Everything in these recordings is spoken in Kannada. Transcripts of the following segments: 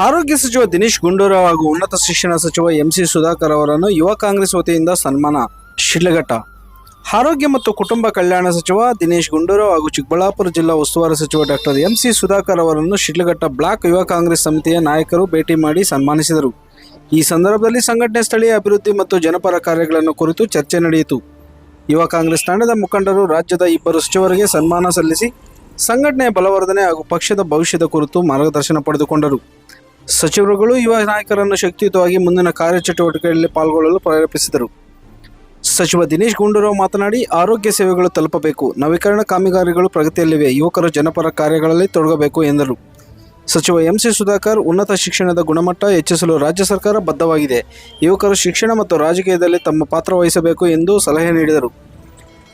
ಆರೋಗ್ಯ ಸಚಿವ ದಿನೇಶ್ ಗುಂಡೂರಾವ್ ಹಾಗೂ ಉನ್ನತ ಶಿಕ್ಷಣ ಸಚಿವ ಎಂಸಿ ಸುಧಾಕರ್ ಅವರನ್ನು ಯುವ ಕಾಂಗ್ರೆಸ್ ವತಿಯಿಂದ ಸನ್ಮಾನ. ಶಿಡ್ಲಘಟ್ಟ. ಆರೋಗ್ಯ ಮತ್ತು ಕುಟುಂಬ ಕಲ್ಯಾಣ ಸಚಿವ ದಿನೇಶ್ ಗುಂಡೂರಾವ್ ಹಾಗೂ ಚಿಕ್ಕಬಳ್ಳಾಪುರ ಜಿಲ್ಲಾ ಉಸ್ತುವಾರಿ ಸಚಿವ ಡಾಕ್ಟರ್ ಎಂಸಿ ಸುಧಾಕರ್ ಅವರನ್ನು ಶಿಡ್ಲಘಟ್ಟ ಬ್ಲಾಕ್ ಯುವ ಕಾಂಗ್ರೆಸ್ ಸಮಿತಿಯ ನಾಯಕರು ಭೇಟಿ ಮಾಡಿ ಸನ್ಮಾನಿಸಿದರು. ಈ ಸಂದರ್ಭದಲ್ಲಿ ಸಂಘಟನೆ, ಸ್ಥಳೀಯ ಅಭಿವೃದ್ಧಿ ಮತ್ತು ಜನಪರ ಕಾರ್ಯಗಳನ್ನು ಕುರಿತು ಚರ್ಚೆ ನಡೆಯಿತು. ಯುವ ಕಾಂಗ್ರೆಸ್ ತಂಡದ ಮುಖಂಡರು ರಾಜ್ಯದ ಇಬ್ಬರು ಸಚಿವರಿಗೆ ಸನ್ಮಾನ ಸಲ್ಲಿಸಿ ಸಂಘಟನೆಯ ಬಲವರ್ಧನೆ ಹಾಗೂ ಪಕ್ಷದ ಭವಿಷ್ಯದ ಕುರಿತು ಮಾರ್ಗದರ್ಶನ ಪಡೆದುಕೊಂಡರು. ಸಚಿವರುಗಳು ಯುವ ನಾಯಕರನ್ನು ಶಕ್ತಿಯುತವಾಗಿ ಮುಂದಿನ ಕಾರ್ಯಚಟುವಟಿಕೆಗಳಲ್ಲಿ ಪಾಲ್ಗೊಳ್ಳಲು ಪ್ರೇರೇಪಿಸಿದರು. ಸಚಿವ ದಿನೇಶ್ ಗುಂಡೂರಾವ್ ಮಾತನಾಡಿ, ಆರೋಗ್ಯ ಸೇವೆಗಳು ತಲುಪಬೇಕು, ನವೀಕರಣ ಕಾಮಗಾರಿಗಳು ಪ್ರಗತಿಯಲ್ಲಿವೆ, ಯುವಕರು ಜನಪರ ಕಾರ್ಯಗಳಲ್ಲಿ ತೊಡಗಬೇಕು ಎಂದರು. ಸಚಿವ ಎಂಸಿ ಸುಧಾಕರ್, ಉನ್ನತ ಶಿಕ್ಷಣದ ಗುಣಮಟ್ಟ ಹೆಚ್ಚಿಸಲು ರಾಜ್ಯ ಸರ್ಕಾರ ಬದ್ಧವಾಗಿದೆ, ಯುವಕರು ಶಿಕ್ಷಣ ಮತ್ತು ರಾಜಕೀಯದಲ್ಲಿ ತಮ್ಮ ಪಾತ್ರ ವಹಿಸಬೇಕು ಎಂದು ಸಲಹೆ ನೀಡಿದರು.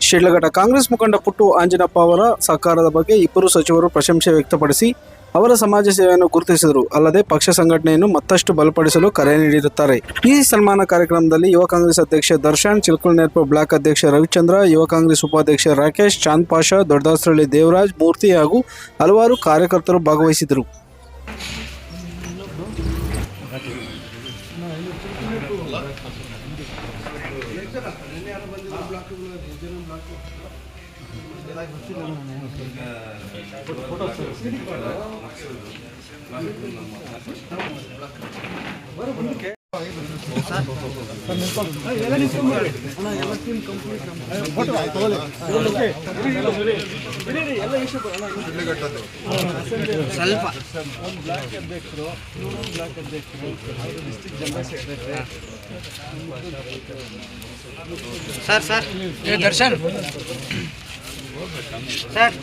ಶಿಡ್ಲಘಟ್ಟ ಕಾಂಗ್ರೆಸ್ ಮುಖಂಡ ಪುಟ್ಟು ಆಂಜನಪ್ಪ ಅವರ ಸಹಕಾರದ ಬಗ್ಗೆ ಇಬ್ಬರು ಸಚಿವರು ಪ್ರಶಂಸೆ ವ್ಯಕ್ತಪಡಿಸಿ ಅವರ ಸಮಾಜ ಸೇವೆಯನ್ನು ಗುರುತಿಸಿದರು. ಅಲ್ಲದೆ ಪಕ್ಷ ಸಂಘಟನೆಯನ್ನು ಮತ್ತಷ್ಟು ಬಲಪಡಿಸಲು ಕರೆ ನೀಡಿರುತ್ತಾರೆ. ಈ ಸನ್ಮಾನ ಕಾರ್ಯಕ್ರಮದಲ್ಲಿ ಯುವ ಕಾಂಗ್ರೆಸ್ ಅಧ್ಯಕ್ಷ ದರ್ಶನ್, ಚಿಲ್ಕುಳನೇರ್ಪು ಬ್ಲಾಕ್ ಅಧ್ಯಕ್ಷ ರವಿಚಂದ್ರ, ಯುವ ಕಾಂಗ್ರೆಸ್ ಉಪಾಧ್ಯಕ್ಷ ರಾಕೇಶ್, ಚಾಂದ್ ಪಾಷಾ, ದೊಡ್ಡದಾಸರಳ್ಳಿ ದೇವರಾಜ್, ಮೂರ್ತಿ ಹಾಗೂ ಹಲವಾರು ಕಾರ್ಯಕರ್ತರು ಭಾಗವಹಿಸಿದರು. Sir Darshan sir